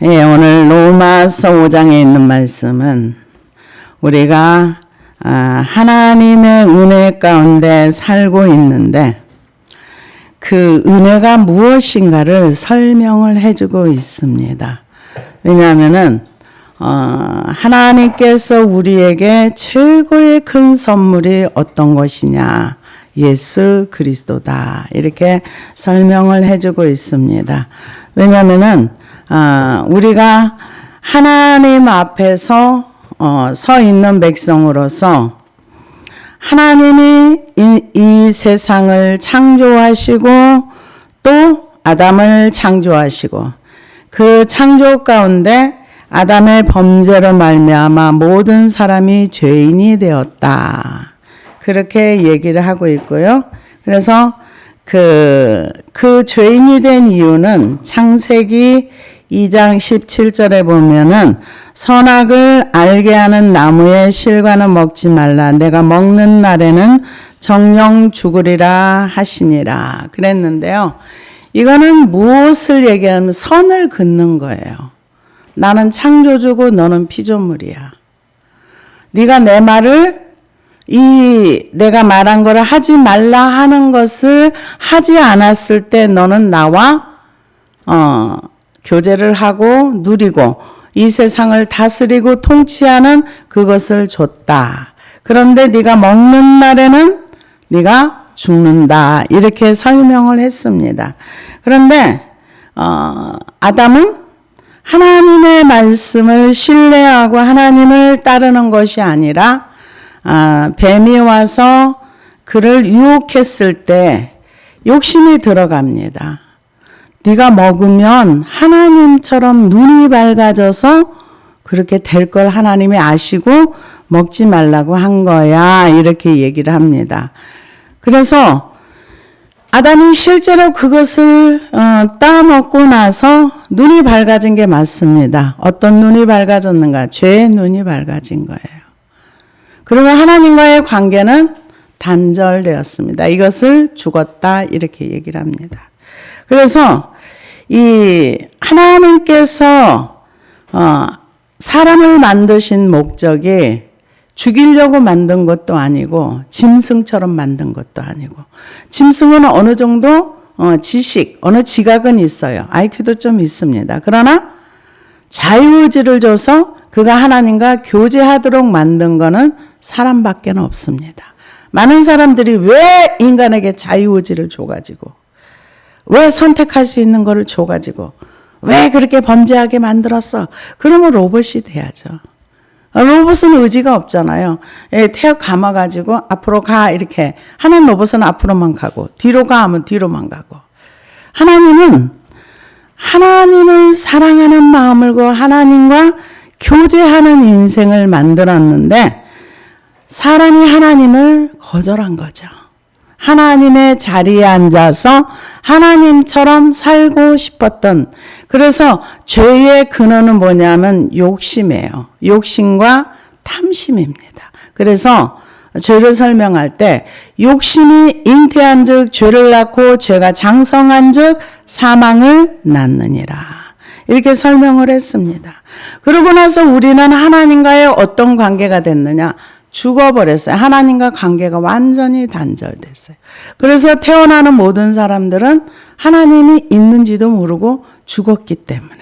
오늘 로마서 5장에 있는 말씀은 우리가 하나님의 은혜 가운데 살고 있는데 그 은혜가 무엇인가를 설명을 해주고 있습니다. 왜냐하면은 하나님께서 우리에게 최고의 큰 선물이 어떤 것이냐, 예수 그리스도다, 이렇게 설명을 해주고 있습니다. 왜냐하면은 우리가 하나님 앞에서 서 있는 백성으로서 하나님이 이 세상을 창조하시고 또 아담을 창조하시고 그 창조 가운데 아담의 범죄로 말미암아 모든 사람이 죄인이 되었다, 그렇게 얘기를 하고 있고요. 그래서 그 죄인이 된 이유는 창세기 2장 17절에 보면은 선악을 알게 하는 나무의 실과는 먹지 말라, 내가 먹는 날에는 정령 죽으리라 하시니라 그랬는데요. 이거는 무엇을 얘기하면 선을 긋는 거예요. 나는 창조주고 너는 피조물이야. 네가 내 말을 내가 말한 거를 하지 말라 하는 것을 하지 않았을 때 너는 나와 교제를 하고 누리고 이 세상을 다스리고 통치하는 그것을 줬다. 그런데 네가 먹는 날에는 네가 죽는다, 이렇게 설명을 했습니다. 그런데 아담은 하나님의 말씀을 신뢰하고 하나님을 따르는 것이 아니라 뱀이 와서 그를 유혹했을 때 욕심이 들어갑니다. 네가 먹으면 하나님처럼 눈이 밝아져서 그렇게 될 걸 하나님이 아시고 먹지 말라고 한 거야, 이렇게 얘기를 합니다. 그래서 아담이 실제로 그것을 따먹고 나서 눈이 밝아진 게 맞습니다. 어떤 눈이 밝아졌는가? 죄의 눈이 밝아진 거예요. 그리고 하나님과의 관계는 단절되었습니다. 이것을 죽었다, 이렇게 얘기를 합니다. 그래서 이 하나님께서 사람을 만드신 목적이 죽이려고 만든 것도 아니고 짐승처럼 만든 것도 아니고, 짐승은 어느 정도 지식, 어느 지각은 있어요. IQ도 좀 있습니다. 그러나 자유의지를 줘서 그가 하나님과 교제하도록 만든 거는 사람밖에 없습니다. 많은 사람들이 왜 인간에게 자유의지를 줘가지고, 왜 선택할 수 있는 거를 줘가지고, 왜 그렇게 범죄하게 만들었어? 그러면 로봇이 돼야죠. 로봇은 의지가 없잖아요. 태엽 감아가지고 앞으로 가, 이렇게 하는 로봇은 앞으로만 가고 뒤로 가 하면 뒤로만 가고, 하나님은 하나님을 사랑하는 마음을 고 하나님과 교제하는 인생을 만들었는데 사람이 하나님을 거절한 거죠. 하나님의 자리에 앉아서 하나님처럼 살고 싶었던, 그래서 죄의 근원은 뭐냐면 욕심이에요. 욕심과 탐심입니다. 그래서 죄를 설명할 때 욕심이 잉태한 즉 죄를 낳고 죄가 장성한 즉 사망을 낳느니라, 이렇게 설명을 했습니다. 그러고 나서 우리는 하나님과의 어떤 관계가 됐느냐? 죽어버렸어요. 하나님과 관계가 완전히 단절됐어요. 그래서 태어나는 모든 사람들은 하나님이 있는지도 모르고 죽었기 때문에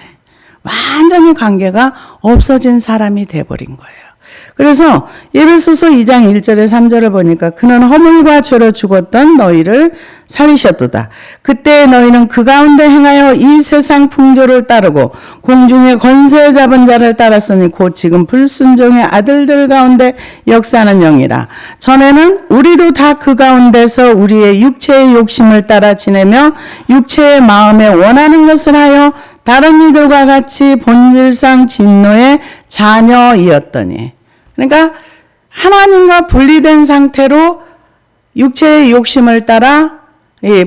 완전히 관계가 없어진 사람이 돼버린 거예요. 그래서 에베소서 2장 1절에 3절을 보니까 그는 허물과 죄로 죽었던 너희를 살리셨도다. 그때 너희는 그 가운데 행하여 이 세상 풍조를 따르고 공중의 권세 잡은 자를 따랐으니 곧 지금 불순종의 아들들 가운데 역사하는 영이라. 전에는 우리도 다 그 가운데서 우리의 육체의 욕심을 따라 지내며 육체의 마음에 원하는 것을 하여 다른 이들과 같이 본질상 진노의 자녀이었더니, 그러니까 하나님과 분리된 상태로 육체의 욕심을 따라,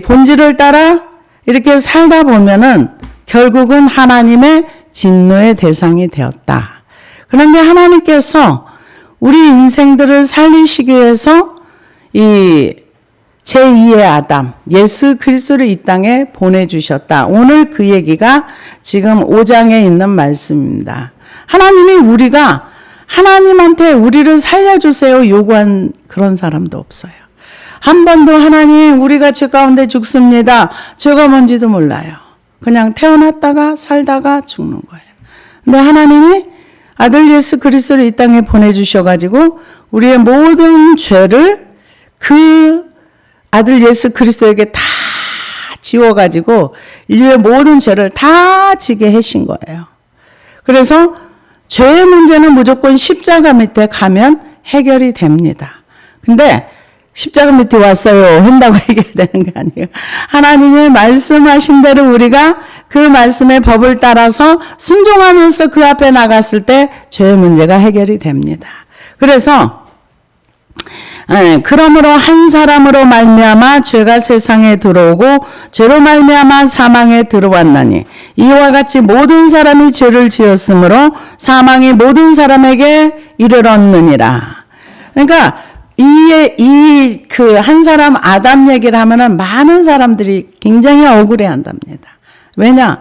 본질을 따라 이렇게 살다 보면은 결국은 하나님의 진노의 대상이 되었다. 그런데 하나님께서 우리 인생들을 살리시기 위해서 이 제2의 아담, 예수 그리스도를 이 땅에 보내주셨다. 오늘 그 얘기가 지금 5장에 있는 말씀입니다. 하나님이 하나님한테 우리를 살려주세요 요구한 그런 사람도 없어요. 한 번도 하나님 우리가 죄 가운데 죽습니다. 죄가 뭔지도 몰라요. 그냥 태어났다가 살다가 죽는 거예요. 근데 하나님이 아들 예수 그리스도를 이 땅에 보내주셔가지고 우리의 모든 죄를 그 아들 예수 그리스도에게 다 지워가지고 인류의 모든 죄를 다 지게 하신 거예요. 그래서 죄의 문제는 무조건 십자가 밑에 가면 해결이 됩니다. 근데 십자가 밑에 왔어요 한다고 해결되는 게 아니에요. 하나님의 말씀하신 대로 우리가 그 말씀의 법을 따라서 순종하면서 그 앞에 나갔을 때 죄의 문제가 해결이 됩니다. 그래서 그러므로 한 사람으로 말미암아 죄가 세상에 들어오고 죄로 말미암아 사망에 들어왔나니 이와 같이 모든 사람이 죄를 지었으므로 사망이 모든 사람에게 이르렀느니라. 그러니까 그 한 사람 아담 얘기를 하면은 많은 사람들이 굉장히 억울해 한답니다. 왜냐?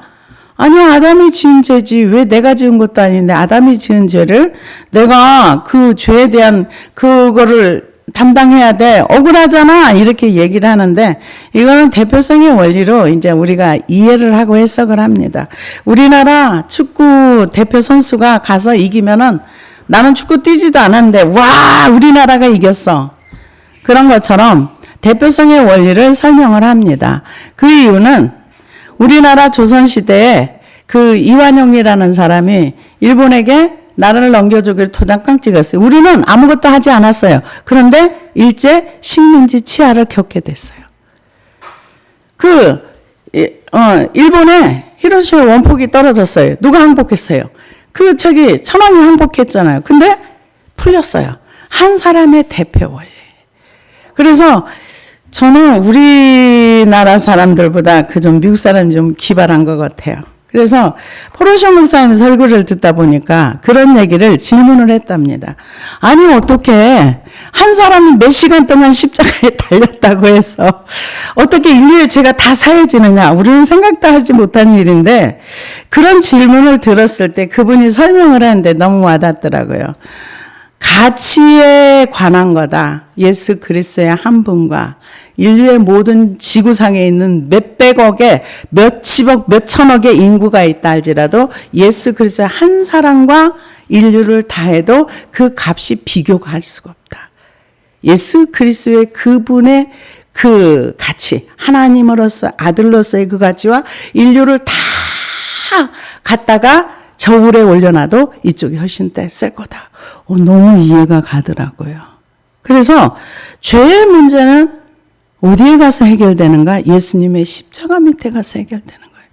아니 아담이 지은 죄지 왜 내가 지은 것도 아닌데 아담이 지은 죄를 내가 그 죄에 대한 그거를 담당해야 돼. 억울하잖아. 이렇게 얘기를 하는데 이거는 대표성의 원리로 이제 우리가 이해를 하고 해석을 합니다. 우리나라 축구 대표 선수가 가서 이기면은 나는 축구 뛰지도 않았는데 와 우리나라가 이겼어. 그런 것처럼 대표성의 원리를 설명을 합니다. 그 이유는 우리나라 조선시대에 그 이완용이라는 사람이 일본에게 나라를 넘겨주기를 도장깡 찍었어요. 우리는 아무것도 하지 않았어요. 그런데 일제 식민지 치하를 겪게 됐어요. 일본에 히로시마 원폭이 떨어졌어요. 누가 항복했어요? 천황이 항복했잖아요. 근데 풀렸어요. 한 사람의 대표 원리. 그래서 저는 우리나라 사람들보다 좀 미국 사람이 좀 기발한 것 같아요. 그래서 포로쇼 목사님 설교를 듣다 보니까 그런 얘기를 질문을 했답니다. 아니 어떻게 한 사람이 몇 시간 동안 십자가에 달렸다고 해서 어떻게 인류의 죄가 다 사해지느냐. 우리는 생각도 하지 못한 일인데 그런 질문을 들었을 때 그분이 설명을 하는데 너무 와닿더라고요. 가치에 관한 거다. 예수 그리스도의 한 분과 인류의 모든 지구상에 있는 몇백억의 몇십억 몇천억의 인구가 있다 할지라도 예수 그리스도의 한 사람과 인류를 다해도 그 값이 비교가 할 수가 없다. 예수 그리스도의 그분의 그 가치, 하나님으로서 아들로서의 그 가치와 인류를 다 갖다가 저울에 올려놔도 이쪽이 훨씬 셀 거다. 너무 이해가 가더라고요. 그래서 죄의 문제는 어디에 가서 해결되는가? 예수님의 십자가 밑에 가서 해결되는 거예요.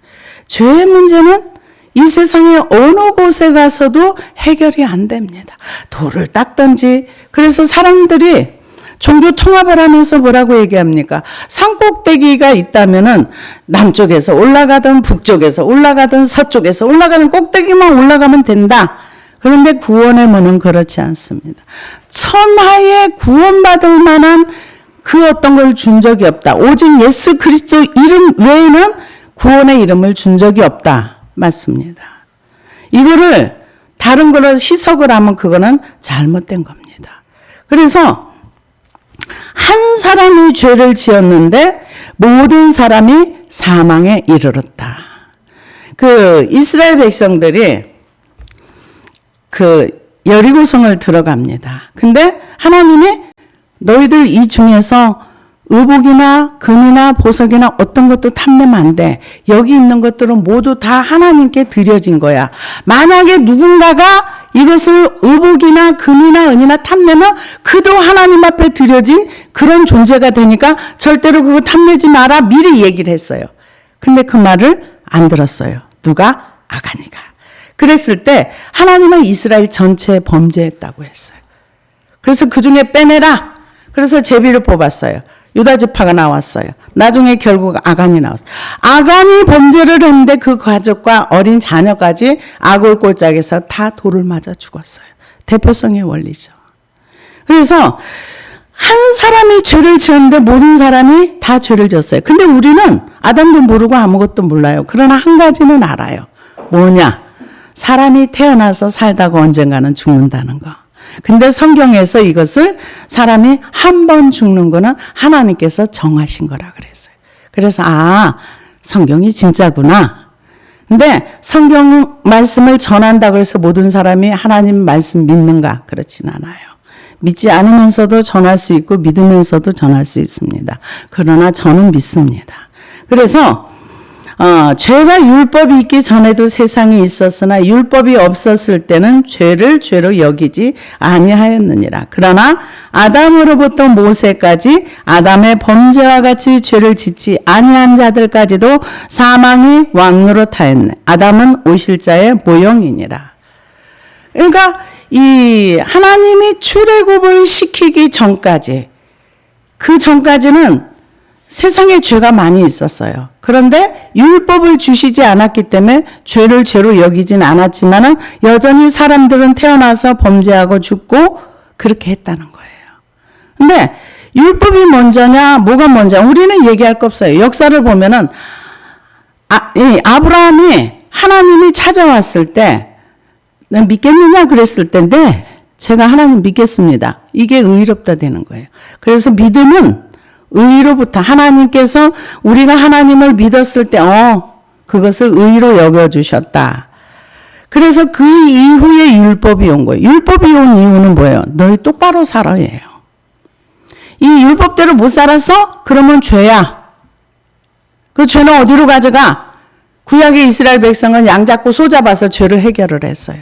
죄의 문제는 이 세상의 어느 곳에 가서도 해결이 안 됩니다. 돌을 닦든지. 그래서 사람들이 종교 통합을 하면서 뭐라고 얘기합니까? 산꼭대기가 있다면은 남쪽에서 올라가든 북쪽에서 올라가든 서쪽에서 올라가는 꼭대기만 올라가면 된다. 그런데 구원의 문은 그렇지 않습니다. 천하에 구원받을 만한 그 어떤 걸 준 적이 없다. 오직 예수 그리스도 이름 외에는 구원의 이름을 준 적이 없다. 맞습니다. 이거를 다른 걸로 해석을 하면 그거는 잘못된 겁니다. 그래서 한 사람이 죄를 지었는데 모든 사람이 사망에 이르렀다. 이스라엘 백성들이 여리고성을 들어갑니다. 근데 하나님이 너희들 이 중에서 의복이나 금이나 보석이나 어떤 것도 탐내면 안 돼. 여기 있는 것들은 모두 다 하나님께 드려진 거야. 만약에 누군가가 이것을 의복이나 금이나 은이나 탐내면 그도 하나님 앞에 드려진 그런 존재가 되니까 절대로 그거 탐내지 마라 미리 얘기를 했어요. 근데 그 말을 안 들었어요. 누가? 아가니가. 그랬을 때 하나님은 이스라엘 전체에 범죄했다고 했어요. 그래서 그 중에 빼내라. 그래서 제비를 뽑았어요. 유다 지파가 나왔어요. 나중에 결국 아간이 나왔어요. 아간이 범죄를 했는데 그 가족과 어린 자녀까지 아굴 골짜기에서 다 돌을 맞아 죽었어요. 대표성의 원리죠. 그래서 한 사람이 죄를 지었는데 모든 사람이 다 죄를 지었어요. 근데 우리는 아담도 모르고 아무것도 몰라요. 그러나 한 가지는 알아요. 뭐냐? 사람이 태어나서 살다가 언젠가는 죽는다는 거. 근데 성경에서 이것을 사람이 한 번 죽는 거는 하나님께서 정하신 거라 그랬어요. 그래서 성경이 진짜구나. 근데 성경 말씀을 전한다고 해서 모든 사람이 하나님 말씀 믿는가? 그렇진 않아요. 믿지 않으면서도 전할 수 있고 믿으면서도 전할 수 있습니다. 그러나 저는 믿습니다. 그래서 죄가 율법이 있기 전에도 세상에 있었으나 율법이 없었을 때는 죄를 죄로 여기지 아니하였느니라. 그러나 아담으로부터 모세까지 아담의 범죄와 같이 죄를 짓지 아니한 자들까지도 사망이 왕으로 타였네. 아담은 오실자의 모형이니라. 그러니까 이 하나님이 출애굽을 시키기 전까지, 그 전까지는 세상에 죄가 많이 있었어요. 그런데 율법을 주시지 않았기 때문에 죄를 죄로 여기진 않았지만은 여전히 사람들은 태어나서 범죄하고 죽고 그렇게 했다는 거예요. 근데 율법이 먼저냐 뭐가 먼저냐 우리는 얘기할 거 없어요. 역사를 보면은 아브라함이 하나님이 찾아왔을 때 난 믿겠느냐 그랬을 때인데 제가 하나님 믿겠습니다. 이게 의롭다 되는 거예요. 그래서 믿음은 의로부터 하나님께서 우리가 하나님을 믿었을 때 그것을 의로 여겨주셨다. 그래서 그 이후에 율법이 온 거예요. 율법이 온 이유는 뭐예요? 너희 똑바로 살아예요. 이 율법대로 못 살았어? 그러면 죄야. 그 죄는 어디로 가져가? 구약의 이스라엘 백성은 양 잡고 소 잡아서 죄를 해결을 했어요.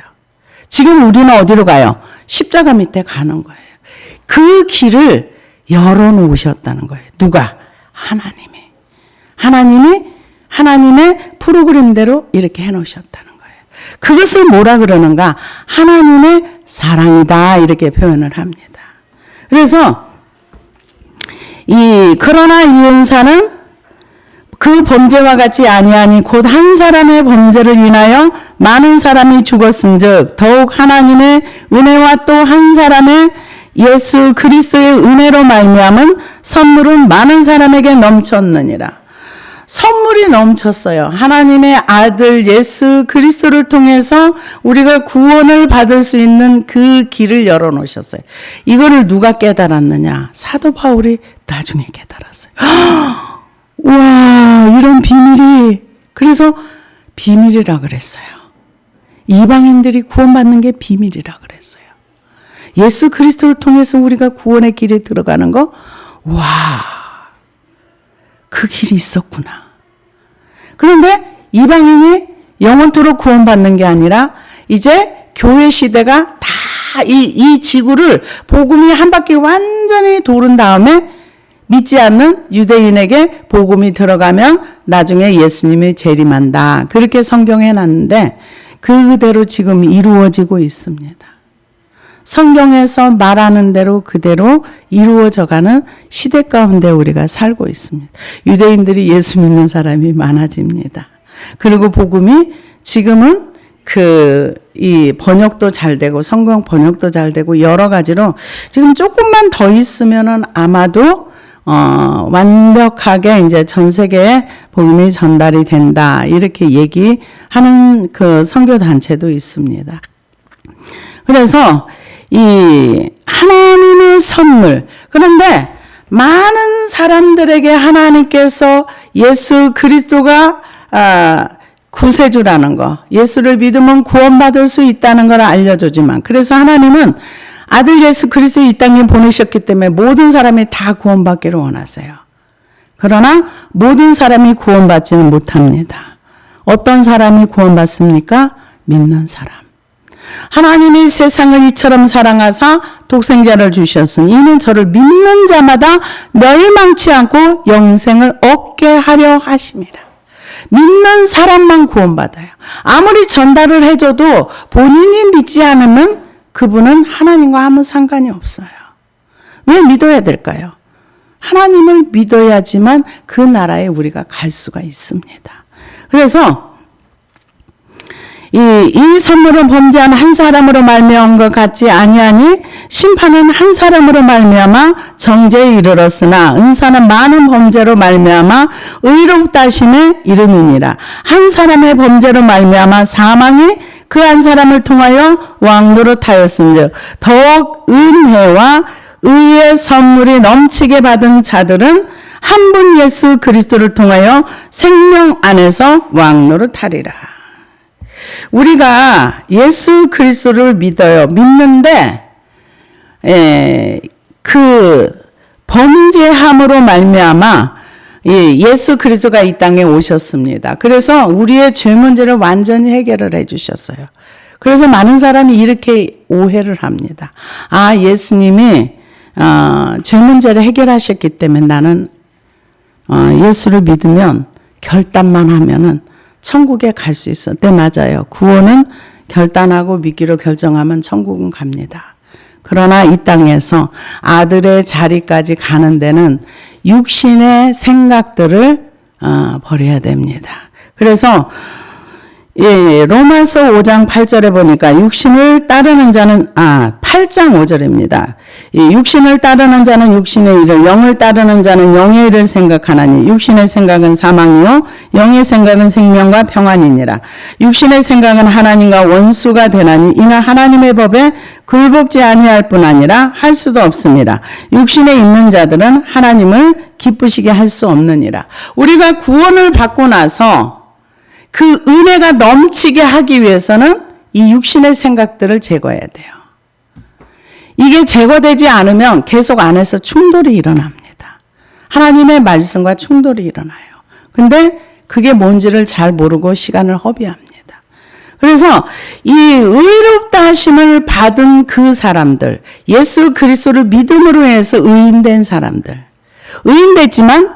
지금 우리는 어디로 가요? 십자가 밑에 가는 거예요. 그 길을 열어놓으셨다는 거예요. 누가? 하나님이 하나님의 프로그램대로 이렇게 해놓으셨다는 거예요. 그것을 뭐라 그러는가? 하나님의 사랑이다 이렇게 표현을 합니다. 그래서 그러나 이 은사는 그 범죄와 같이 아니하니 곧 한 사람의 범죄를 인하여 많은 사람이 죽었은즉 더욱 하나님의 은혜와 또 한 사람의 예수 그리스도의 은혜로 말미암은 선물은 많은 사람에게 넘쳤느니라. 선물이 넘쳤어요. 하나님의 아들 예수 그리스도를 통해서 우리가 구원을 받을 수 있는 그 길을 열어놓으셨어요. 이거를 누가 깨달았느냐? 사도 바울이 나중에 깨달았어요. 와, 이런 비밀이, 그래서 비밀이라 그랬어요. 이방인들이 구원받는 게 비밀이라 그랬어요. 예수 그리스도를 통해서 우리가 구원의 길에 들어가는 거, 와, 그 길이 있었구나. 그런데 이방인이 영원토록 구원받는 게 아니라 이제 교회 시대가 다 이 지구를 복음이 한 바퀴 완전히 도른 다음에 믿지 않는 유대인에게 복음이 들어가면 나중에 예수님이 재림한다. 그렇게 성경에 놨는데 그대로 지금 이루어지고 있습니다. 성경에서 말하는 대로 그대로 이루어져가는 시대 가운데 우리가 살고 있습니다. 유대인들이 예수 믿는 사람이 많아집니다. 그리고 복음이 지금은 이 번역도 잘 되고 성경 번역도 잘 되고 여러 가지로 지금 조금만 더 있으면은 아마도 완벽하게 이제 전 세계에 복음이 전달이 된다. 이렇게 얘기하는 그 선교 단체도 있습니다. 그래서 이 하나님의 선물. 그런데 많은 사람들에게 하나님께서 예수 그리스도가 구세주라는 거, 예수를 믿으면 구원받을 수 있다는 걸 알려주지만, 그래서 하나님은 아들 예수 그리스도 이 땅에 보내셨기 때문에 모든 사람이 다 구원받기를 원하세요. 그러나 모든 사람이 구원받지는 못합니다. 어떤 사람이 구원받습니까? 믿는 사람. 하나님이 세상을 이처럼 사랑하사 독생자를 주셨으니 이는 저를 믿는 자마다 멸망치 않고 영생을 얻게 하려 하심이라. 믿는 사람만 구원받아요. 아무리 전달을 해줘도 본인이 믿지 않으면 그분은 하나님과 아무 상관이 없어요. 왜 믿어야 될까요? 하나님을 믿어야지만 그 나라에 우리가 갈 수가 있습니다. 그래서 이 선물은 범죄한 한 사람으로 말미암은 것 같지 아니하니 심판은 한 사람으로 말미암아 정죄에 이르렀으나 은사는 많은 범죄로 말미암아 의롭다 하심에 이름이니라. 한 사람의 범죄로 말미암아 사망이 그 한 사람을 통하여 왕노릇하였은즉 더욱 은혜와 의의 선물이 넘치게 받은 자들은 한 분 예수 그리스도를 통하여 생명 안에서 왕노릇하리라. 우리가 예수 그리스도를 믿어요. 믿는데 그 범죄함으로 말미암아 예수 그리스도가 이 땅에 오셨습니다. 그래서 우리의 죄 문제를 완전히 해결을 해주셨어요. 그래서 많은 사람이 이렇게 오해를 합니다. 아, 예수님이 죄 문제를 해결하셨기 때문에 나는 예수를 믿으면 결단만 하면은 천국에 갈 수 있어. 네, 맞아요. 구원은 결단하고 믿기로 결정하면 천국은 갑니다. 그러나 이 땅에서 아들의 자리까지 가는 데는 육신의 생각들을 버려야 됩니다. 그래서 로마서 5장 8절에 보니까 육신을 따르는 자는 8장 5절입니다. 육신을 따르는 자는 육신의 일을, 영을 따르는 자는 영의 일을 생각하나니 육신의 생각은 사망이요 영의 생각은 생명과 평안이니라. 육신의 생각은 하나님과 원수가 되나니 이는 하나님의 법에 굴복지 아니할 뿐 아니라 할 수도 없습니다. 육신에 있는 자들은 하나님을 기쁘시게 할 수 없느니라. 우리가 구원을 받고 나서 그 은혜가 넘치게 하기 위해서는 이 육신의 생각들을 제거해야 돼요. 이게 제거되지 않으면 계속 안에서 충돌이 일어납니다. 하나님의 말씀과 충돌이 일어나요. 근데 그게 뭔지를 잘 모르고 시간을 허비합니다. 그래서 이 의롭다 하심을 받은 그 사람들, 예수 그리스도를 믿음으로 해서 의인된 사람들, 의인됐지만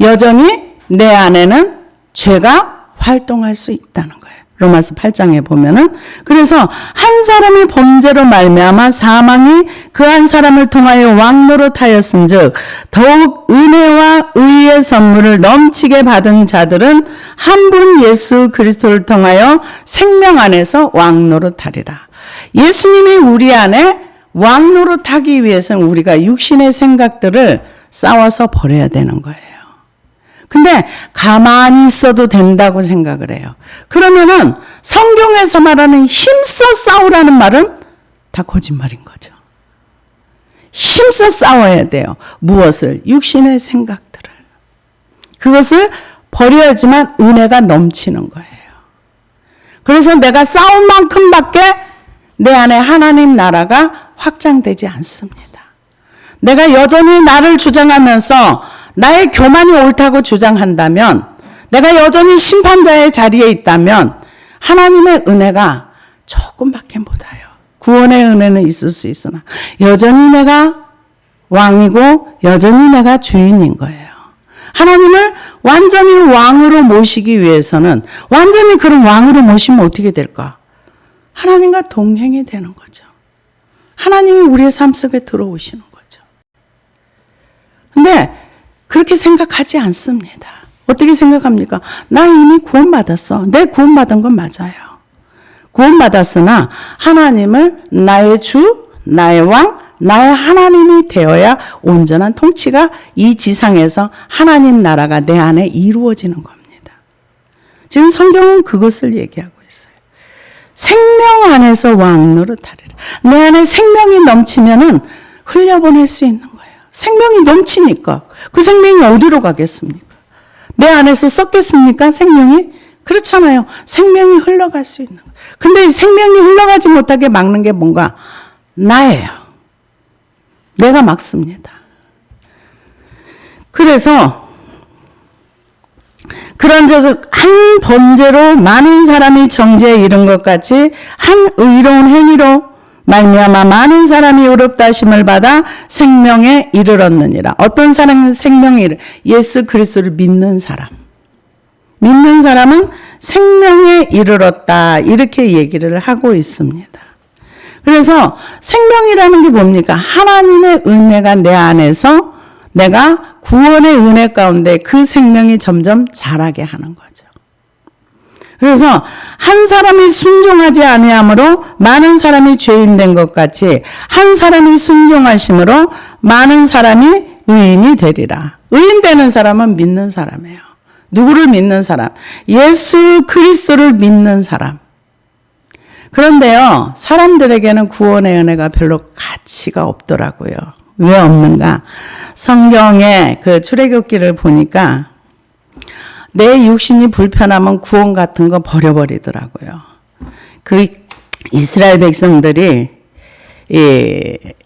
여전히 내 안에는 죄가 활동할 수 있다는 거예요. 로마서 8장에 보면은. 그래서 한 사람이 범죄로 말미암아 사망이 그 한 사람을 통하여 왕노릇하였은즉 더욱 은혜와 의의 선물을 넘치게 받은 자들은 한 분 예수 그리스도를 통하여 생명 안에서 왕노릇하리라. 예수님이 우리 안에 왕노릇하기 위해서는 우리가 육신의 생각들을 싸워서 버려야 되는 거예요. 근데 가만히 있어도 된다고 생각을 해요. 그러면은 성경에서 말하는 힘써 싸우라는 말은 다 거짓말인 거죠. 힘써 싸워야 돼요. 무엇을? 육신의 생각들을. 그것을 버려야지만 은혜가 넘치는 거예요. 그래서 내가 싸운 만큼밖에 내 안에 하나님 나라가 확장되지 않습니다. 내가 여전히 나를 주장하면서 나의 교만이 옳다고 주장한다면, 내가 여전히 심판자의 자리에 있다면 하나님의 은혜가 조금밖에 못 와요. 구원의 은혜는 있을 수 있으나 여전히 내가 왕이고 여전히 내가 주인인 거예요. 하나님을 완전히 왕으로 모시기 위해서는, 완전히 그런 왕으로 모시면 어떻게 될까? 하나님과 동행이 되는 거죠. 하나님이 우리의 삶 속에 들어오시는 거죠. 근데 그렇게 생각하지 않습니다. 어떻게 생각합니까? 나 이미 구원받았어. 내 구원받은 건 맞아요. 구원받았으나 하나님을 나의 주, 나의 왕, 나의 하나님이 되어야 온전한 통치가 이 지상에서 하나님 나라가 내 안에 이루어지는 겁니다. 지금 성경은 그것을 얘기하고 있어요. 생명 안에서 왕노릇하리라. 내 안에 생명이 넘치면은 흘려보낼 수 있는 거예요. 생명이 넘치니까. 그 생명이 어디로 가겠습니까? 내 안에서 썩겠습니까? 생명이? 그렇잖아요. 생명이 흘러갈 수 있는 거예요. 근데 생명이 흘러가지 못하게 막는 게 뭔가? 나예요. 내가 막습니다. 그래서 그런즉 한 범죄로 많은 사람이 정죄에 이른 것 같이 한 의로운 행위로 말미암아 많은 사람이 의롭다 하심을 받아 생명에 이르렀느니라. 어떤 사람은 생명에 이르, 예수 그리스도를 믿는 사람. 믿는 사람은 생명에 이르렀다. 이렇게 얘기를 하고 있습니다. 그래서 생명이라는 게 뭡니까? 하나님의 은혜가 내 안에서 내가 구원의 은혜 가운데 그 생명이 점점 자라게 하는 거죠. 그래서 한 사람이 순종하지 아니함으로 많은 사람이 죄인 된 것 같이 한 사람이 순종하심으로 많은 사람이 의인이 되리라. 의인 되는 사람은 믿는 사람이에요. 누구를 믿는 사람? 예수 그리스도를 믿는 사람. 그런데요, 사람들에게는 구원의 은혜가 별로 가치가 없더라고요. 왜 없는가? 성경의 그 출애굽기를 보니까 내 육신이 불편하면 구원 같은 거 버려버리더라고요. 그 이스라엘 백성들이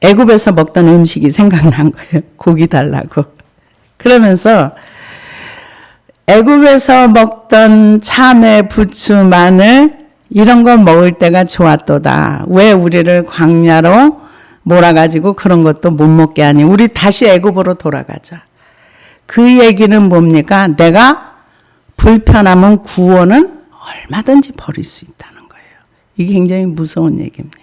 애굽에서 먹던 음식이 생각난 거예요. 고기 달라고. 그러면서 애굽에서 먹던 참외, 부추, 마늘 이런 거 먹을 때가 좋았도다. 왜 우리를 광야로 몰아가지고 그런 것도 못 먹게 하니? 우리 다시 애굽으로 돌아가자. 그 얘기는 뭡니까? 내가 불편하면 구원은 얼마든지 버릴 수 있다는 거예요. 이게 굉장히 무서운 얘기입니다.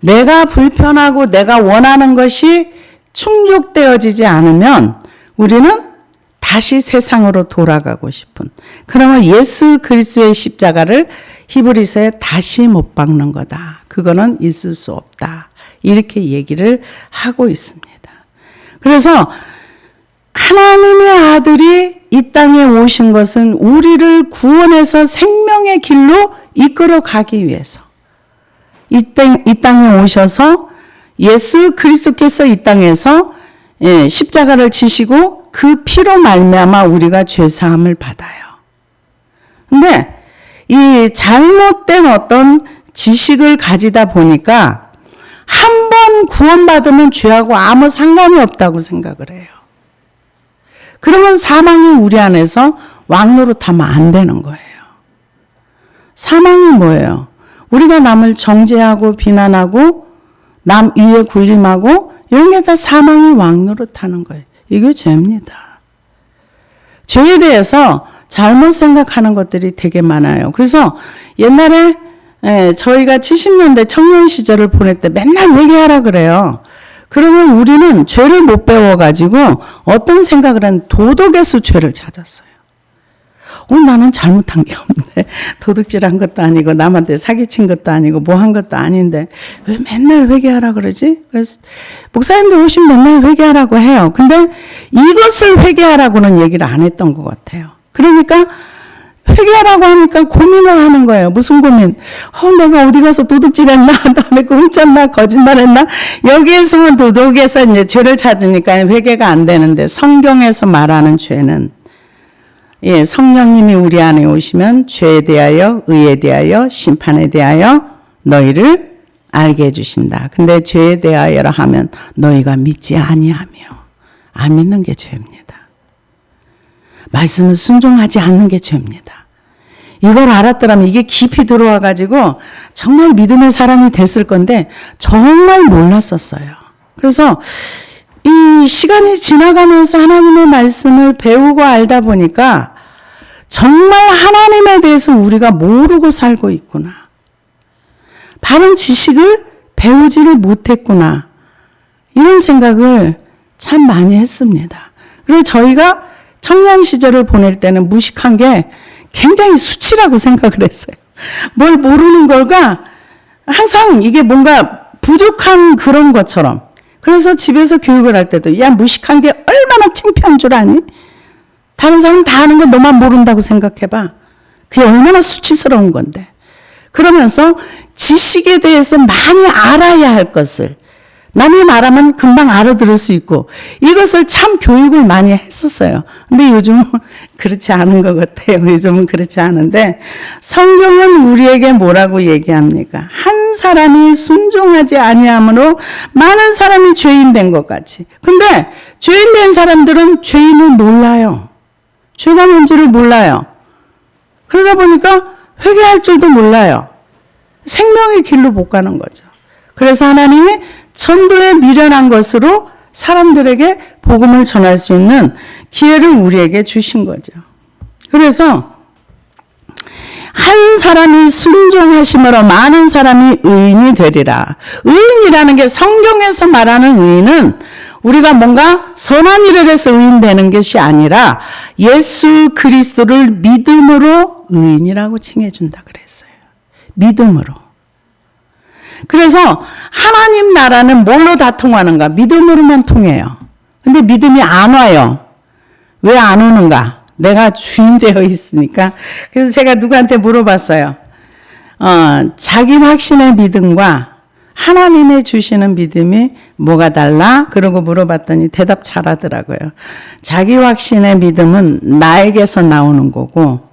내가 불편하고 내가 원하는 것이 충족되어지지 않으면 우리는 다시 세상으로 돌아가고 싶은, 그러면 예수 그리스도의 십자가를 히브리서에 다시 못 박는 거다. 그거는 있을 수 없다. 이렇게 얘기를 하고 있습니다. 그래서 하나님의 아들이 이 땅에 오신 것은 우리를 구원해서 생명의 길로 이끌어 가기 위해서 이 땅에 오셔서 예수 그리스도께서 이 땅에서 십자가를 지시고 그 피로 말미암아 우리가 죄사함을 받아요. 근데 이 잘못된 어떤 지식을 가지다 보니까 한 번 구원받으면 죄하고 아무 상관이 없다고 생각을 해요. 그러면 사망이 우리 안에서 왕노릇하면 안 되는 거예요. 사망이 뭐예요? 우리가 남을 정죄하고 비난하고 남 위에 군림하고 이런 게 다 사망이 왕노릇하는 거예요. 이게 죄입니다. 죄에 대해서 잘못 생각하는 것들이 되게 많아요. 그래서 옛날에 저희가 70년대 청년 시절을 보낼 때 맨날 회개하라 그래요. 그러면 우리는 죄를 못 배워가지고 어떤 생각을 하는 도덕에서 죄를 찾았어요. 나는 잘못한 게 없는데 도둑질한 것도 아니고 남한테 사기친 것도 아니고 뭐 한 것도 아닌데 왜 맨날 회개하라 그러지? 그래서 목사님들 오시면 맨날 회개하라고 해요. 근데 이것을 회개하라고는 얘기를 안 했던 것 같아요. 그러니까 회개하라고 하니까 고민을 하는 거예요. 무슨 고민? 내가 어디 가서 도둑질했나? 다음에 훔쳤나? 거짓말했나? 여기에서만 도덕에서 이제 죄를 찾으니까 회개가 안 되는데 성경에서 말하는 죄는 성령님이 우리 안에 오시면 죄에 대하여, 의에 대하여, 심판에 대하여 너희를 알게 해주신다. 근데 죄에 대하여라 하면 너희가 믿지 아니하며 안 믿는 게 죄입니다. 말씀을 순종하지 않는 게 죄입니다. 이걸 알았더라면 이게 깊이 들어와 가지고 정말 믿음의 사람이 됐을 건데 정말 몰랐었어요. 그래서 이 시간이 지나가면서 하나님의 말씀을 배우고 알다 보니까 정말 하나님에 대해서 우리가 모르고 살고 있구나. 바른 지식을 배우지를 못했구나. 이런 생각을 참 많이 했습니다. 그리고 저희가 청년 시절을 보낼 때는 무식한 게 굉장히 수치라고 생각을 했어요. 뭘 모르는 걸까 항상 이게 뭔가 부족한 그런 것처럼. 그래서 집에서 교육을 할 때도 야 무식한 게 얼마나 창피한 줄 아니? 다른 사람 다 아는 거 너만 모른다고 생각해봐. 그게 얼마나 수치스러운 건데. 그러면서 지식에 대해서 많이 알아야 할 것을 남이 말하면 금방 알아들을 수 있고 이것을 참 교육을 많이 했었어요. 근데 요즘은 그렇지 않은 것 같아요. 요즘은 그렇지 않은데 성경은 우리에게 뭐라고 얘기합니까? 한 사람이 순종하지 아니함으로 많은 사람이 죄인 된 것 같이. 근데 죄인 된 사람들은 죄인을 몰라요. 죄가 뭔지를 몰라요. 그러다 보니까 회개할 줄도 몰라요. 생명의 길로 못 가는 거죠. 그래서 하나님이 천도에 미련한 것으로 사람들에게 복음을 전할 수 있는 기회를 우리에게 주신 거죠. 그래서 한 사람이 순종하심으로 많은 사람이 의인이 되리라. 의인이라는 게 성경에서 말하는 의인은 우리가 뭔가 선한 일을 해서 의인되는 것이 아니라 예수 그리스도를 믿음으로 의인이라고 칭해준다 그랬어요. 믿음으로. 그래서 하나님 나라는 뭘로 다 통하는가? 믿음으로만 통해요. 근데 믿음이 안 와요. 왜 안 오는가? 내가 주인 되어 있으니까. 그래서 제가 누구한테 물어봤어요. 자기 확신의 믿음과 하나님의 주시는 믿음이 뭐가 달라? 그러고 물어봤더니 대답 잘하더라고요. 자기 확신의 믿음은 나에게서 나오는 거고,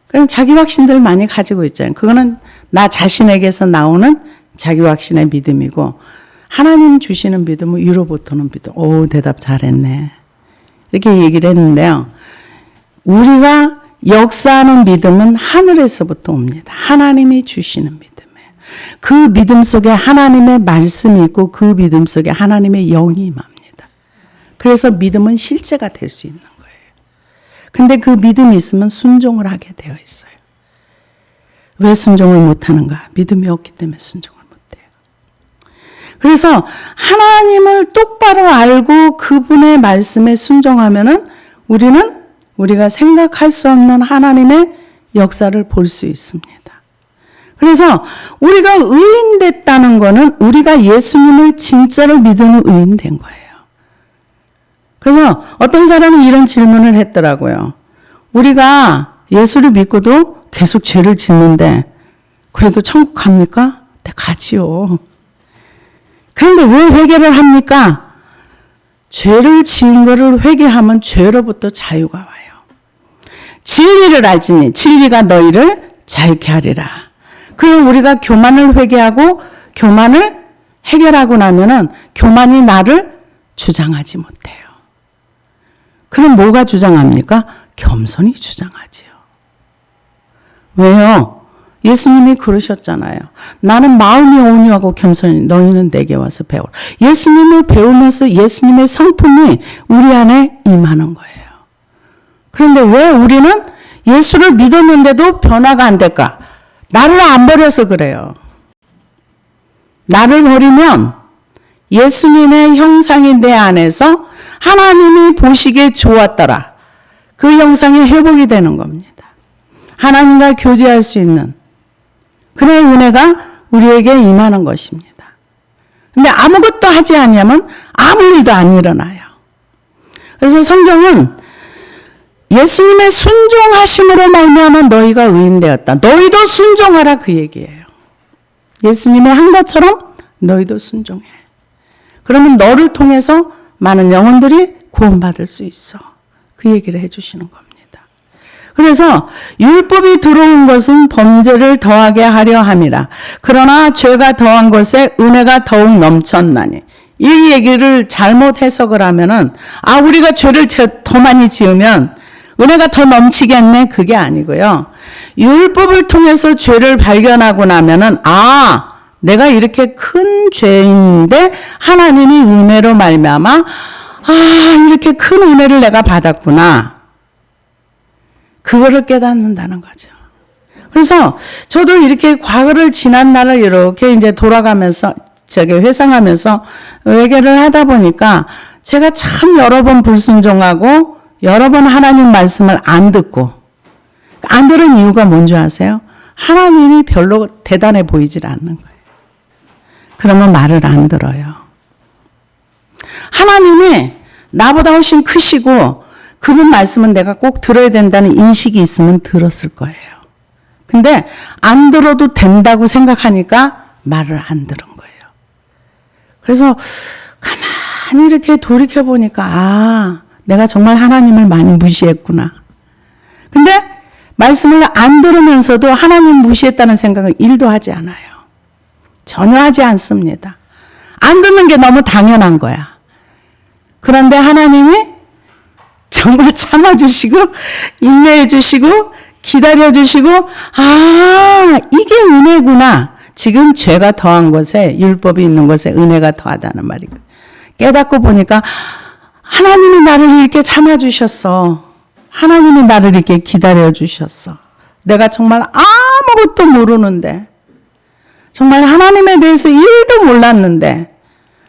그럼 자기 확신들 많이 가지고 있잖아요. 그거는 나 자신에게서 나오는 자기 확신의 믿음이고, 하나님 주시는 믿음은 위로부터는 믿음. 오, 대답 잘했네. 이렇게 얘기를 했는데요. 우리가 역사하는 믿음은 하늘에서부터 옵니다. 하나님이 주시는 믿음이에요. 그 믿음 속에 하나님의 말씀이 있고 그 믿음 속에 하나님의 영이 임합니다. 그래서 믿음은 실제가 될 수 있는 거예요. 근데 그 믿음이 있으면 순종을 하게 되어 있어요. 왜 순종을 못하는가? 믿음이 없기 때문에 순종을 못해요. 그래서 하나님을 똑바로 알고 그분의 말씀에 순종하면은 우리가 생각할 수 없는 하나님의 역사를 볼 수 있습니다. 그래서 우리가 의인됐다는 거는 우리가 예수님을 진짜로 믿으면 의인된 거예요. 그래서 어떤 사람이 이런 질문을 했더라고요. 우리가 예수를 믿고도 계속 죄를 짓는데 그래도 천국 갑니까? 네, 가지요. 그런데 왜 회개를 합니까? 죄를 지은 거를 회개하면 죄로부터 자유가 와요. 진리를 알지니 진리가 너희를 자유케 하리라. 그럼 우리가 교만을 회개하고 교만을 해결하고 나면은 교만이 나를 주장하지 못해요. 그럼 뭐가 주장합니까? 겸손이 주장하지요. 왜요? 예수님이 그러셨잖아요. 나는 마음이 온유하고 겸손히 너희는 내게 와서 배우라. 예수님을 배우면서 예수님의 성품이 우리 안에 임하는 거예요. 그런데 왜 우리는 예수를 믿었는데도 변화가 안 될까? 나를 안 버려서 그래요. 나를 버리면 예수님의 형상이 내 안에서 하나님이 보시기에 좋았더라. 그 형상이 회복이 되는 겁니다. 하나님과 교제할 수 있는 그런 은혜가 우리에게 임하는 것입니다. 근데 아무것도 하지 않으면 아무 일도 안 일어나요. 그래서 성경은 예수님의 순종하심으로 말미암아 너희가 의인되었다. 너희도 순종하라 그 얘기예요. 예수님의 한 것처럼 너희도 순종해. 그러면 너를 통해서 많은 영혼들이 구원받을 수 있어. 그 얘기를 해주시는 겁니다. 그래서 율법이 들어온 것은 범죄를 더하게 하려 함이라. 그러나 죄가 더한 것에 은혜가 더욱 넘쳤나니. 이 얘기를 잘못 해석을 하면은 우리가 죄를 더 많이 지으면 은혜가 더 넘치겠네. 그게 아니고요. 율법을 통해서 죄를 발견하고 나면은 내가 이렇게 큰 죄인데 하나님이 은혜로 말미암아 이렇게 큰 은혜를 내가 받았구나. 그거를 깨닫는다는 거죠. 그래서 저도 이렇게 과거를 지난 날을 이렇게 이제 돌아가면서 회상하면서 회개를 하다 보니까 제가 참 여러 번 불순종하고 여러 번 하나님 말씀을 안 듣고 안 들은 이유가 뭔지 아세요? 하나님이 별로 대단해 보이질 않는 거예요. 그러면 말을 안 들어요. 하나님이 나보다 훨씬 크시고 그분 말씀은 내가 꼭 들어야 된다는 인식이 있으면 들었을 거예요. 근데 안 들어도 된다고 생각하니까 말을 안 들은 거예요. 그래서 가만히 이렇게 돌이켜보니까 내가 정말 하나님을 많이 무시했구나. 근데 말씀을 안 들으면서도 하나님 무시했다는 생각은 1도 하지 않아요. 전혀 하지 않습니다. 안 듣는 게 너무 당연한 거야. 그런데 하나님이 정말 참아주시고 인내해주시고 기다려주시고 이게 은혜구나. 지금 죄가 더한 것에 율법이 있는 것에 은혜가 더하다는 말이고 깨닫고 보니까 하나님이 나를 이렇게 참아주셨어. 하나님이 나를 이렇게 기다려주셨어. 내가 정말 아무것도 모르는데 정말 하나님에 대해서 1도 몰랐는데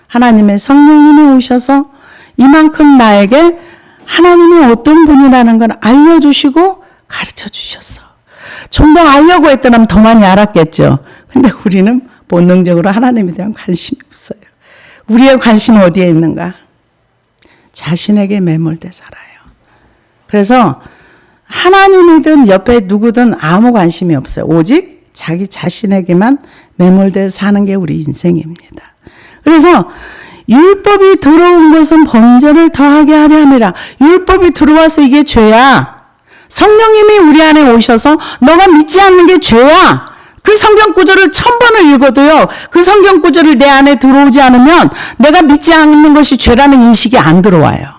하나님의 성령님이 오셔서 이만큼 나에게 하나님이 어떤 분이라는 걸 알려주시고 가르쳐 주셨어. 좀 더 알려고 했더라면 더 많이 알았겠죠. 근데 우리는 본능적으로 하나님에 대한 관심이 없어요. 우리의 관심은 어디에 있는가? 자신에게 매몰돼 살아요. 그래서 하나님이든 옆에 누구든 아무 관심이 없어요. 오직 자기 자신에게만 매몰돼 사는 게 우리 인생입니다. 그래서 율법이 들어온 것은 범죄를 더하게 하려 함이라. 율법이 들어와서 이게 죄야. 성령님이 우리 안에 오셔서 너가 믿지 않는 게 죄야. 그 성경 구절을 1000번을 읽어도요. 그 성경 구절을 내 안에 들어오지 않으면 내가 믿지 않는 것이 죄라는 인식이 안 들어와요.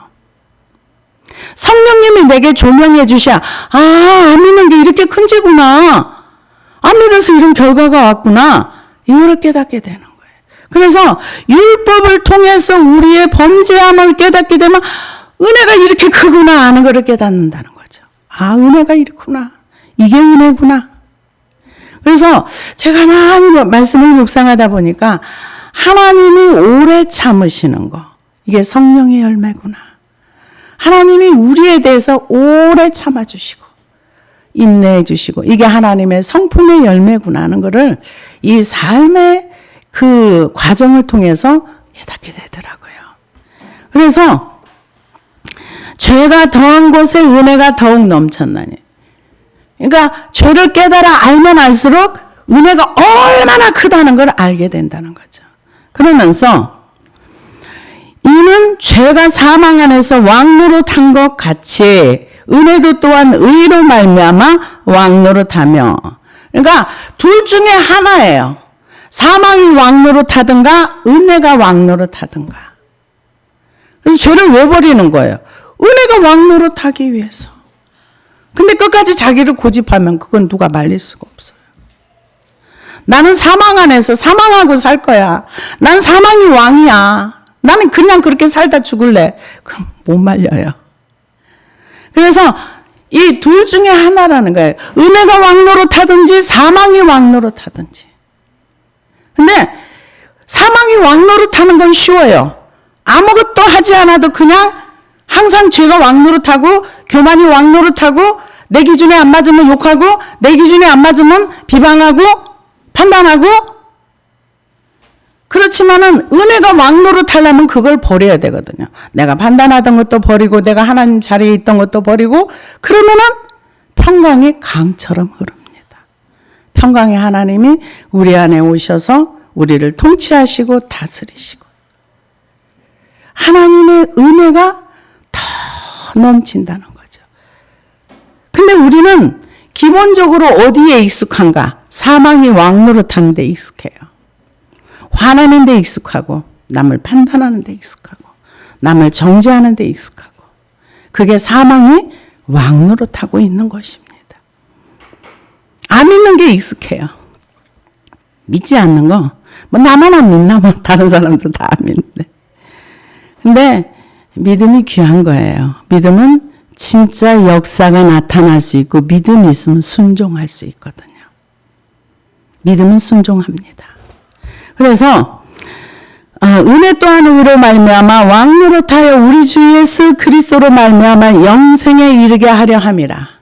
성령님이 내게 조명해 주셔야 안 믿는 게 이렇게 큰 죄구나. 안 믿어서 이런 결과가 왔구나. 이걸 깨닫게 되는 거예요. 그래서 율법을 통해서 우리의 범죄함을 깨닫게 되면 은혜가 이렇게 크구나 하는 것을 깨닫는다는 거죠. 은혜가 이렇구나. 이게 은혜구나. 그래서 제가 하나님 말씀을 묵상하다 보니까 하나님이 오래 참으시는 거. 이게 성령의 열매구나. 하나님이 우리에 대해서 오래 참아주시고 인내해 주시고 이게 하나님의 성품의 열매구나 하는 것을 이 삶의 그 과정을 통해서 깨닫게 되더라고요. 그래서 죄가 더한 곳에 은혜가 더욱 넘쳤나니. 그러니까 죄를 깨달아 알면 알수록 은혜가 얼마나 크다는 걸 알게 된다는 거죠. 그러면서 이는 죄가 사망 안에서 왕노릇한 것 같이 은혜도 또한 의로 말미암아 왕노릇하며. 그러니까 둘 중에 하나예요. 사망이 왕노릇하든가 은혜가 왕노릇하든가. 그래서 죄를 왜 버리는 거예요? 은혜가 왕노릇하기 위해서. 근데 끝까지 자기를 고집하면 그건 누가 말릴 수가 없어요. 나는 사망 안에서 사망하고 살 거야. 난 사망이 왕이야. 나는 그냥 그렇게 살다 죽을래. 그럼 못 말려요. 그래서 이 둘 중에 하나라는 거예요. 은혜가 왕노릇하든지 사망이 왕노릇하든지. 근데 사망이 왕노릇하는 건 쉬워요. 아무것도 하지 않아도 그냥 항상 죄가 왕노릇하고 교만이 왕노릇하고 내 기준에 안 맞으면 욕하고 내 기준에 안 맞으면 비방하고 판단하고. 그렇지만은 은혜가 왕노릇하려면 그걸 버려야 되거든요. 내가 판단하던 것도 버리고 내가 하나님 자리에 있던 것도 버리고 그러면은 평강이 강처럼 흐릅니다. 평강의 하나님이 우리 안에 오셔서 우리를 통치하시고 다스리시고 하나님의 은혜가 더 넘친다는 거죠. 근데 우리는 기본적으로 어디에 익숙한가? 사망이 왕노릇하는 데 익숙해요. 화내는 데 익숙하고 남을 판단하는 데 익숙하고 남을 정죄하는 데 익숙하고 그게 사망이 왕노릇하고 있는 것입니다. 안 믿는 게 익숙해요. 믿지 않는 거 뭐 나만 안 믿나 뭐 다른 사람도 다 안 믿는데. 근데 믿음이 귀한 거예요. 믿음은 진짜 역사가 나타날 수 있고 믿음이 있으면 순종할 수 있거든요. 믿음은 순종합니다. 그래서 은혜 또한 의로 말미암아 왕노릇하여 우리 주 예수 그리스도로 말미암아 영생에 이르게 하려 함이라.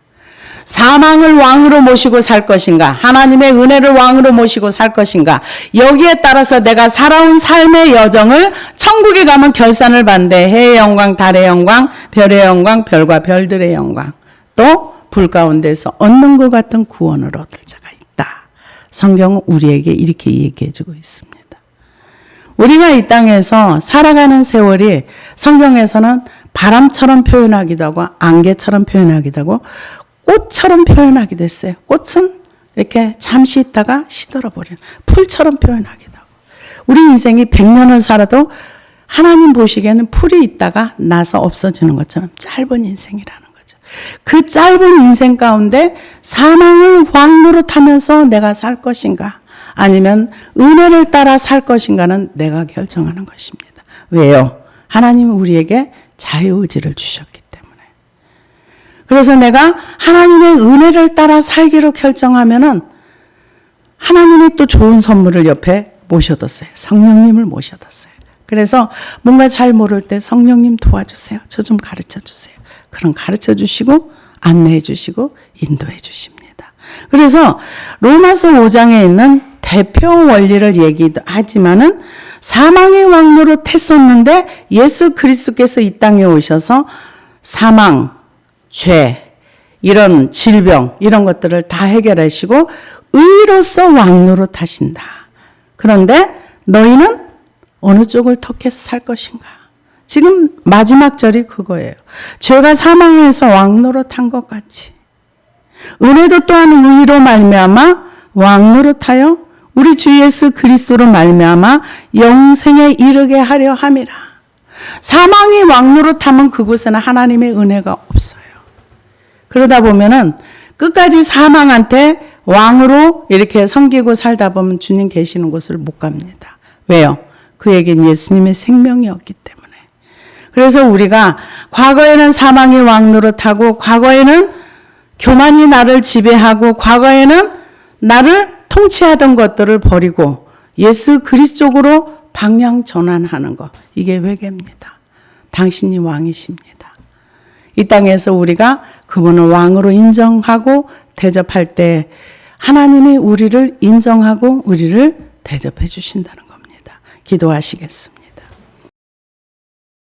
사망을 왕으로 모시고 살 것인가? 하나님의 은혜를 왕으로 모시고 살 것인가? 여기에 따라서 내가 살아온 삶의 여정을 천국에 가면 결산을 받는데 해의 영광, 달의 영광, 별의 영광, 별과 별들의 영광 또 불 가운데서 얻는 것 같은 구원을 얻을 자가 있다. 성경은 우리에게 이렇게 얘기해 주고 있습니다. 우리가 이 땅에서 살아가는 세월이 성경에서는 바람처럼 표현하기도 하고 안개처럼 표현하기도 하고 꽃처럼 표현하기도 했어요. 꽃은 이렇게 잠시 있다가 시들어버리는 풀처럼 표현하기도 하고 우리 인생이 100년을 살아도 하나님 보시기에는 풀이 있다가 나서 없어지는 것처럼 짧은 인생이라는 거죠. 그 짧은 인생 가운데 사망을 왕노릇하면서 내가 살 것인가 아니면 은혜를 따라 살 것인가는 내가 결정하는 것입니다. 왜요? 하나님은 우리에게 자유의지를 주셨기 때문에. 그래서 내가 하나님의 은혜를 따라 살기로 결정하면은 하나님이 또 좋은 선물을 옆에 모셔뒀어요. 성령님을 모셔뒀어요. 그래서 뭔가 잘 모를 때 성령님 도와주세요. 저 좀 가르쳐 주세요. 그럼 가르쳐 주시고 안내해 주시고 인도해 주십니다. 그래서 로마서 5장에 있는 대표 원리를 얘기도 하지만은 사망의 왕 노릇했었는데 예수 그리스도께서 이 땅에 오셔서 사망, 죄, 이런 질병 이런 것들을 다 해결하시고 의로서 왕 노릇하신다. 그런데 너희는 어느 쪽을 택해서 살 것인가? 지금 마지막 절이 그거예요. 죄가 사망에서 왕 노릇한 것 같이 은혜도 또한 의로 말미암아 왕 노릇하여 우리 주 예수 그리스도로 말미암아 영생에 이르게 하려 함이라. 사망이 왕 노릇하면 그곳에는 하나님의 은혜가 없어요. 그러다 보면은 끝까지 사망한테 왕으로 이렇게 섬기고 살다 보면 주님 계시는 곳을 못 갑니다. 왜요? 그에겐 예수님의 생명이었기 때문에. 그래서 우리가 과거에는 사망의 왕 노릇하고 과거에는 교만이 나를 지배하고 과거에는 나를 통치하던 것들을 버리고 예수 그리스도로 방향 전환하는 것. 이게 회개입니다. 당신이 왕이십니다. 이 땅에서 우리가 그분을 왕으로 인정하고 대접할 때 하나님이 우리를 인정하고 우리를 대접해 주신다는 겁니다. 기도하시겠습니다.